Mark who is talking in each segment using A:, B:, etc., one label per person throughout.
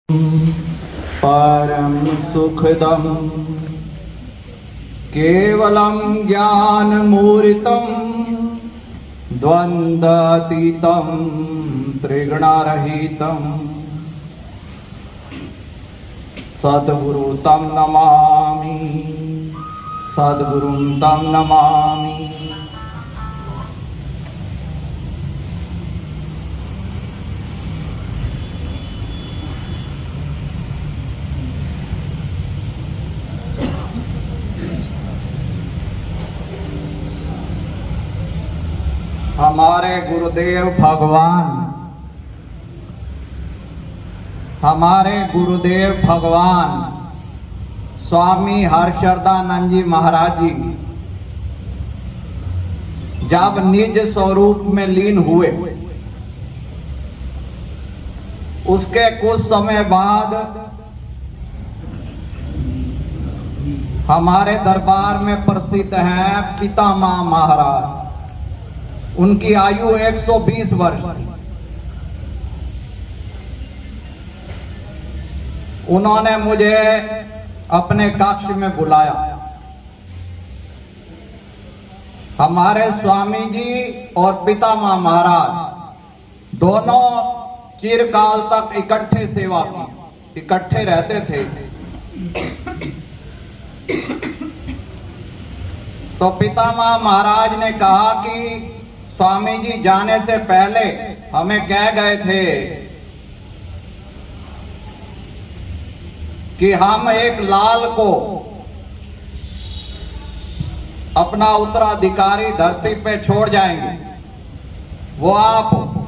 A: परम सुखदम केवलम ज्ञानमूर्तम द्वंद्वातीतम त्रिगुणरहितम सद्गुरु तम नमामि, सद्गुरुं तम नमामि। हमारे गुरुदेव भगवान, हमारे गुरुदेव भगवान स्वामी हर्षवर्धन जी महाराज जी जब निज स्वरूप में लीन हुए, उसके कुछ समय बाद हमारे दरबार में प्रसिद्ध हैं पितामह महाराज। उनकी आयु 120 वर्ष थी। उन्होंने मुझे अपने कक्ष में बुलाया। हमारे स्वामी जी और पितामह महाराज दोनों चिरकाल तक इकट्ठे सेवा की, इकट्ठे रहते थे। तो पितामह महाराज ने कहा कि स्वामी जी जाने से पहले हमें कह गए थे कि हम एक लाल को अपना उत्तराधिकारी धरती पे छोड़ जाएंगे, वो आप हो।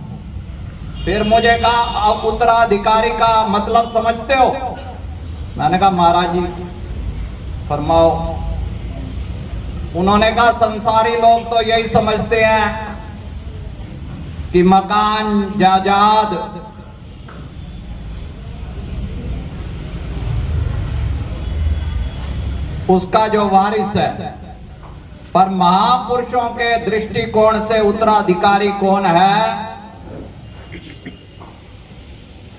A: फिर मुझे कहा, आप उत्तराधिकारी का मतलब समझते हो? मैंने कहा महाराज जी फरमाओ। उन्होंने कहा संसारी लोग तो यही समझते हैं कि मकान जायदाद उसका जो वारिस है, पर महापुरुषों के दृष्टिकोण से उत्तराधिकारी कौन है?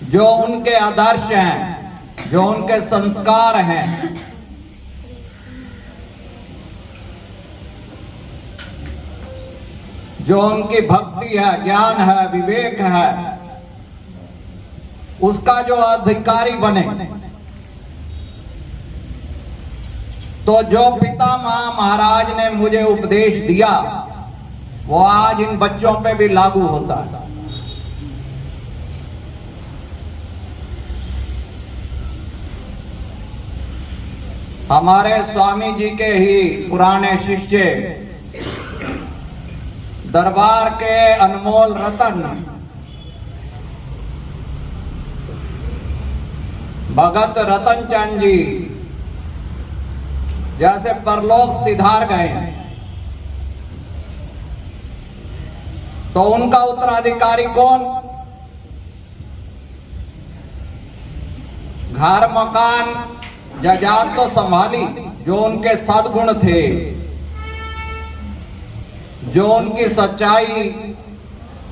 A: जो उनके आदर्श हैं, जो उनके संस्कार हैं, जो उनकी भक्ति है, ज्ञान है, विवेक है, उसका जो अधिकारी बने। तो जो पितामह महाराज ने मुझे उपदेश दिया वो आज इन बच्चों पे भी लागू होता है। हमारे स्वामी जी के ही पुराने शिष्य, दरबार के अनमोल रतन भगत रतन चंद जी जैसे परलोक सिधार गए, तो उनका उत्तराधिकारी कौन? घर मकान जायदाद तो संभाली, जो उनके सद्गुण थे, जो उनकी सच्चाई,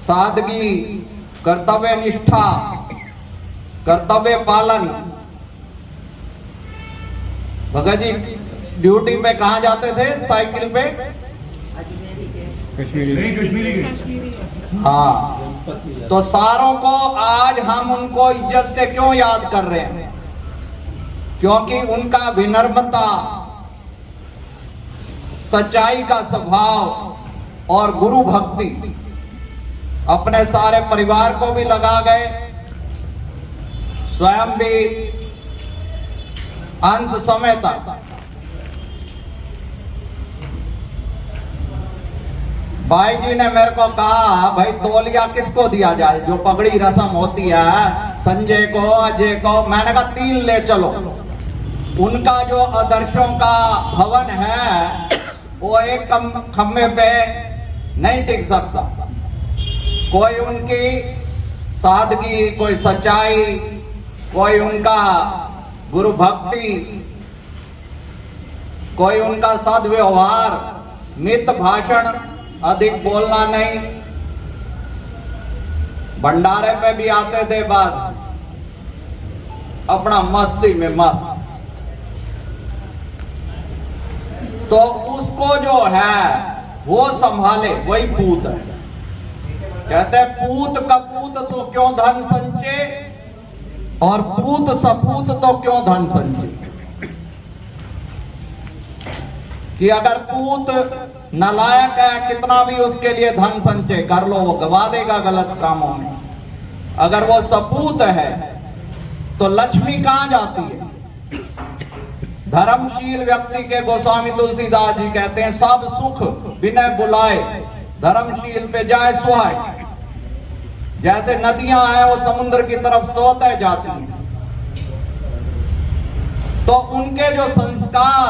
A: सादगी, कर्तव्य निष्ठा, कर्तव्य पालन। भगत जी ड्यूटी पे कहाँ जाते थे? साइकिल पे? कश्मीरी। हाँ, तो सारों को आज हम उनको इज्जत से क्यों याद कर रहे हैं? क्योंकि उनका विनम्रता, सच्चाई का स्वभाव और गुरु भक्ति अपने सारे परिवार को भी लगा गए, स्वयं भी अंत समय तक। भाई जी ने मेरे को कहा, भाई तौलिया किसको दिया जाए? जो पगड़ी रस्म होती है, संजय को, अजय को। मैंने कहा 3 ले चलो। उनका जो आदर्शों का भवन है वो एक खम्भे पे नहीं टिक सकता। कोई उनकी सादगी, कोई सच्चाई, कोई उनका गुरु भक्ति, कोई उनका सद्व्यवहार, मित भाषण, अधिक बोलना नहीं। भंडारे पे भी आते थे बस अपना मस्ती में मस्त। तो उसको जो है वो संभाले, वही पूत है। कहते हैं पूत कपूत तो क्यों धन संचय, और पूत सपूत तो क्यों धन संचय। कि अगर पूत नालायक है, कितना भी उसके लिए धन संचय कर लो, वो गवा देगा गलत कामों में। अगर वो सपूत है तो लक्ष्मी कहां जाती है। धर्मशील व्यक्ति के गोस्वामी तुलसीदास जी कहते हैं, सब सुख बिना बुलाए धर्मशील पे जाए सुहाए। जैसे नदियां हैं वो समुद्र की तरफ सोते जाती हैं, तो उनके जो संस्कार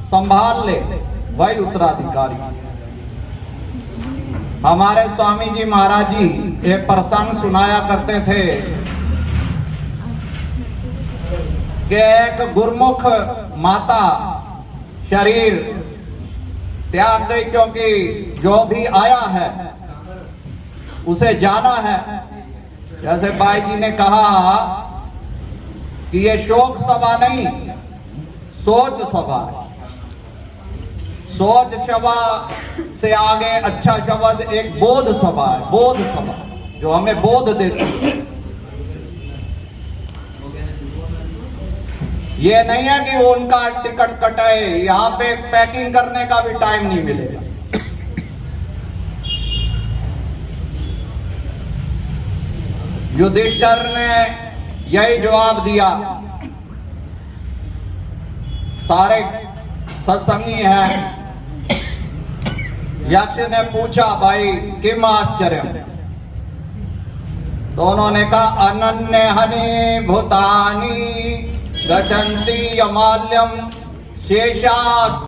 A: संभाल ले वही उत्तराधिकारी। हमारे स्वामी जी महाराज जी एक प्रसंग सुनाया करते थे कि एक गुरुमुख माता शरीर त्याग गई, क्योंकि जो भी आया है उसे जाना है। जैसे बाई जी ने कहा कि ये शोक सभा नहीं, सोच सभा है। सोच सभा से आगे अच्छा शब्द एक बोध सभा है, बोध सभा जो हमें बोध देती है। ये नहीं है कि वो उनका टिकट कटाए, यहां पे पैकिंग करने का भी टाइम नहीं मिलेगा। युधिष्ठिर ने यही जवाब दिया। सारे सत्संगी हैं। यक्ष ने पूछा, भाई किम आश्चर्य। तो उन्होंने कहा, अनन्य हनि भूतानि गच्छन्ति यमाल्यम शेषा